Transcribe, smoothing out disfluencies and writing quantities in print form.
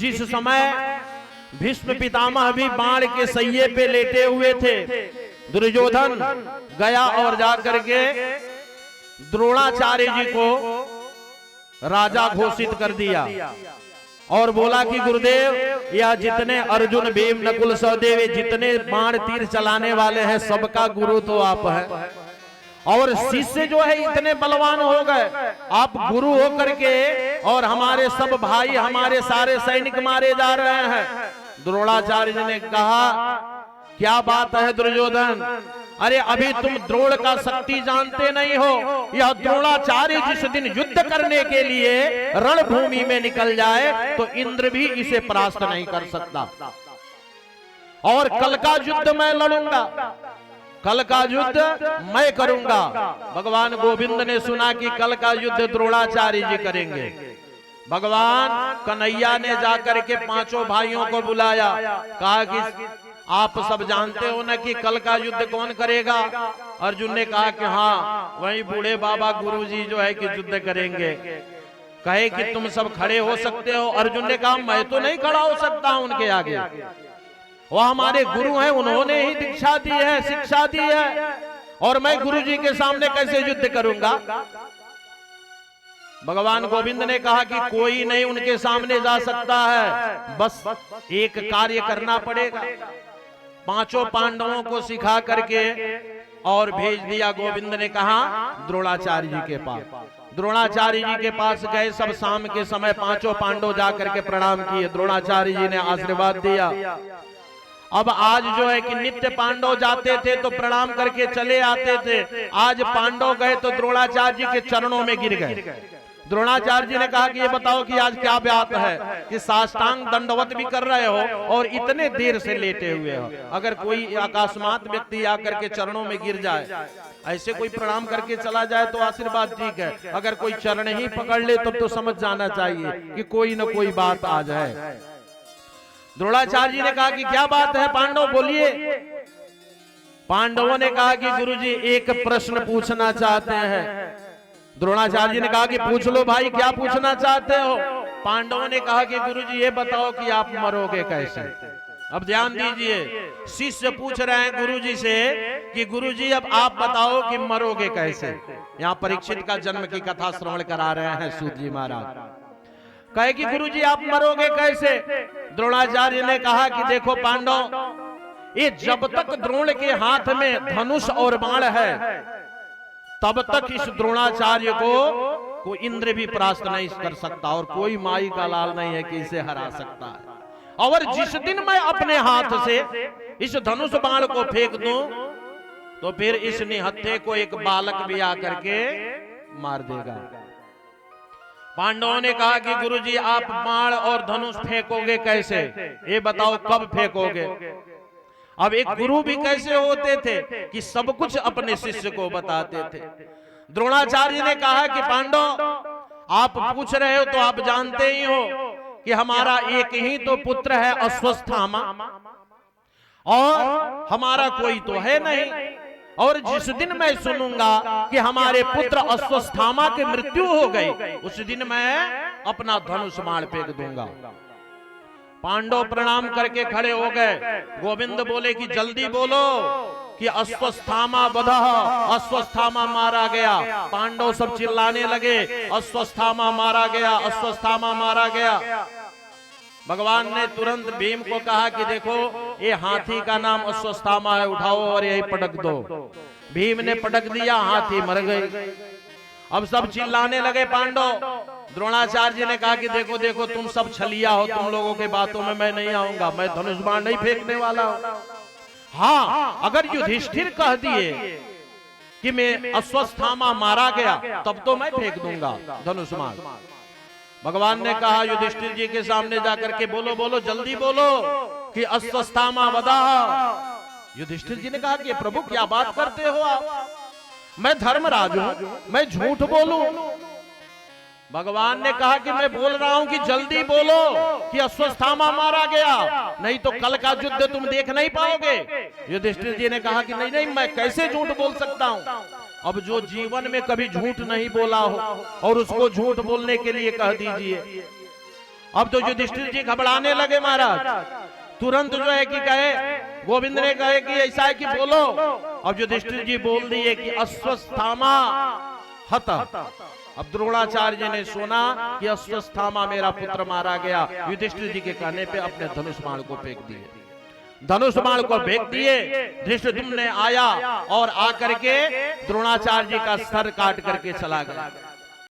जिस समय भीष्म पितामह भी बाण के सैये पे लेटे हुए थे, दुर्योधन गया और जाकर के द्रोणाचार्य जी को राजा घोषित कर दिया और बोला कि गुरुदेव, यह जितने अर्जुन भीम नकुल सहदेव जितने बाण तीर चलाने वाले हैं सबका गुरु तो आप हैं, और शिष्य जो है इतने बलवान हो गए, आप गुरु हो करके और हमारे सब भाई हमारे सारे सैनिक मारे जा रहे हैं। द्रोणाचार्य जी ने कहा, क्या बात है दुर्योधन, अरे अभी तुम द्रोण का शक्ति जानते नहीं हो। यह द्रोणाचार्य जिस दिन युद्ध करने के लिए रणभूमि में निकल जाए तो इंद्र भी इसे परास्त नहीं कर सकता, और कल का युद्ध मैं लड़ूंगा, कल का युद्ध मैं करूंगा। भगवान गोविंद ने सुना कि कल का युद्ध द्रोणाचार्य जी करेंगे। भगवान कन्हैया ने जाकर के पांचों भाइयों को बुलाया, कहा कि आप सब जानते हो ना कि कल का युद्ध कौन करेगा। अर्जुन ने कहा कि हाँ, वही बूढ़े बाबा गुरुजी जो है कि युद्ध करेंगे। कहे कि तुम सब खड़े हो सकते हो। अर्जुन ने कहा, मैं तो नहीं खड़ा हो सकता उनके आगे, वो हमारे गुरु हैं, उन्होंने ही दीक्षा दी है, शिक्षा दी है, और मैं गुरु जी के सामने कैसे युद्ध करूंगा। भगवान गोविंद ने कहा कि कोई नहीं उनके सामने जा सकता है, बस एक कार्य करना पड़ेगा। पांचों पांडवों को सिखा करके और भेज दिया। गोविंद ने कहा द्रोणाचार्य जी के पास। द्रोणाचार्य जी के पास गए। सब शाम के समय पांचों पांडव जाकर के प्रणाम किए। द्रोणाचार्य जी ने आशीर्वाद दिया। अब आज जो है कि नित्य पांडव जाते थे तो प्रणाम करके चले आते थे, आज पांडव गए तो द्रोणाचार्य जी के चरणों में गिर गए। द्रोणाचार्य जी ने कहा कि ये बताओ कि आज क्या बात है कि साष्टांग दंडवत भी कर रहे हो और इतने देर से लेटे हुए हो। अगर कोई अकस्मात व्यक्ति आकर के चरणों में गिर जाए, ऐसे कोई प्रणाम करके चला जाए तो आशीर्वाद ठीक है, अगर कोई चरण ही पकड़ ले तब तो समझ जाना चाहिए कि कोई न कोई बात आ जाए। द्रोणाचार्य जी ने कहा कि क्या बात है पांडव, बोलिए। पांडवों ने कहा कि गुरुजी एक प्रश्न पूछना चाहते हैं। द्रोणाचार्य जी ने कहा कि पूछ लो भाई, क्या पूछना चाहते हो। पांडवों ने कहा कि गुरुजी ये बताओ कि आप मरोगे कैसे। अब ध्यान दीजिए, शिष्य पूछ रहे हैं गुरुजी से कि गुरुजी अब आप बताओ कि मरोगे कैसे। यहाँ परीक्षित का जन्म की कथा श्रवण करा रहे हैं सूत जी महाराज। कहे कि गुरुजी आप मरोगे कैसे। द्रोणाचार्य ने कहा कि देखो पांडव, ये जब तक द्रोण के हाथ में धनुष और बाण है तब तक इस द्रोणाचार्य को इंद्र भी परास्त नहीं कर सकता, और कोई माई का लाल नहीं है कि इसे हरा सकता है। और जिस दिन मैं अपने हाथ से इस धनुष बाण को फेंक दूं तो फिर इस निहत्थे को एक बालक भी आकर के मार देगा। पांडवों ने कहा कि गुरुजी आप बाण और धनुष फेंकोगे कैसे, ये बताओ कब फेंकोगे। अब एक गुरु भी कैसे होते थे कि सब कुछ अपने शिष्य को बताते थे। द्रोणाचार्य ने कहा कि पांडव आप पूछ रहे हो तो आप जानते ही हो कि हमारा एक ही तो पुत्र है अश्वत्थामा, और हमारा कोई तो है नहीं। और जिस दिन मैं सुनूंगा कि हमारे पुत्र अश्वत्थामा की मृत्यु हो गई, उस दिन मैं अपना धनुष बाण फेंक दूंगा। पांडव प्रणाम करके खड़े हो गए। गोविंद बोले कि जल्दी बोलो कि अश्वत्थामा वधः, अश्वत्थामा मारा गया। पांडव सब चिल्लाने लगे, अश्वत्थामा मारा गया, अश्वत्थामा मारा गया। भगवान ने तुरंत भीम को कहा कि देखो ये हाथी का नाम अश्वत्थामा है, उठाओ और यही पटक दो। भीम ने पटक दिया, हाथी मर गई। अब सब चिल्लाने लगे पांडव। द्रोणाचार्य जी ने कहा कि देखो देखो तुम सब छलिया हो, तुम लोगों के बातों में मैं नहीं आऊंगा, मैं धनुष बाण नहीं फेंकने वाला हूं। हाँ, अगर युधिष्ठिर कह दिए कि मैं अश्वत्थामा मारा गया तब तो मैं फेंक दूंगा धनुष बाण। भगवान ने कहा युधिष्ठिर जी के सामने जाकर के बोलो बोलो जल्दी बोलो कि अश्वत्थामा वधः। युधिष्ठिर जी ने कहा कि प्रभु क्या बात करते हो आप, मैं धर्मराज हूं, मैं झूठ बोलूं। भगवान ने कहा कि मैं बोल रहा हूं कि जल्दी बोलो कि अश्वत्थामा मारा गया, नहीं तो कल का युद्ध तुम देख नहीं पाओगे। युधिष्ठिर जी ने कहा कि नहीं नहीं, मैं कैसे झूठ बोल सकता हूं। अब जो जीवन में कभी झूठ नहीं बोला हो और उसको झूठ बोलने के लिए कह दीजिए। अब तो युधिष्ठिर जी घबराने लगे महाराज, तुरंत जो है कि कहे, गोविंद ने कहे कि ऐसा है कि बोलो। अब युधिष्ठिर जी बोल दिए कि अश्वस्थामा हत। अब द्रोणाचार्य ने सुना कि अश्वस्थामा मेरा पुत्र मारा गया। युधिष्ठिर जी के कहने पे अपने धनुष बाण को फेंक दिए, धनुष बाण को फेंक दिए। धृष्टद्युम्न ने आया और आकर के द्रोणाचार्य जी का सर काट करके चला गया।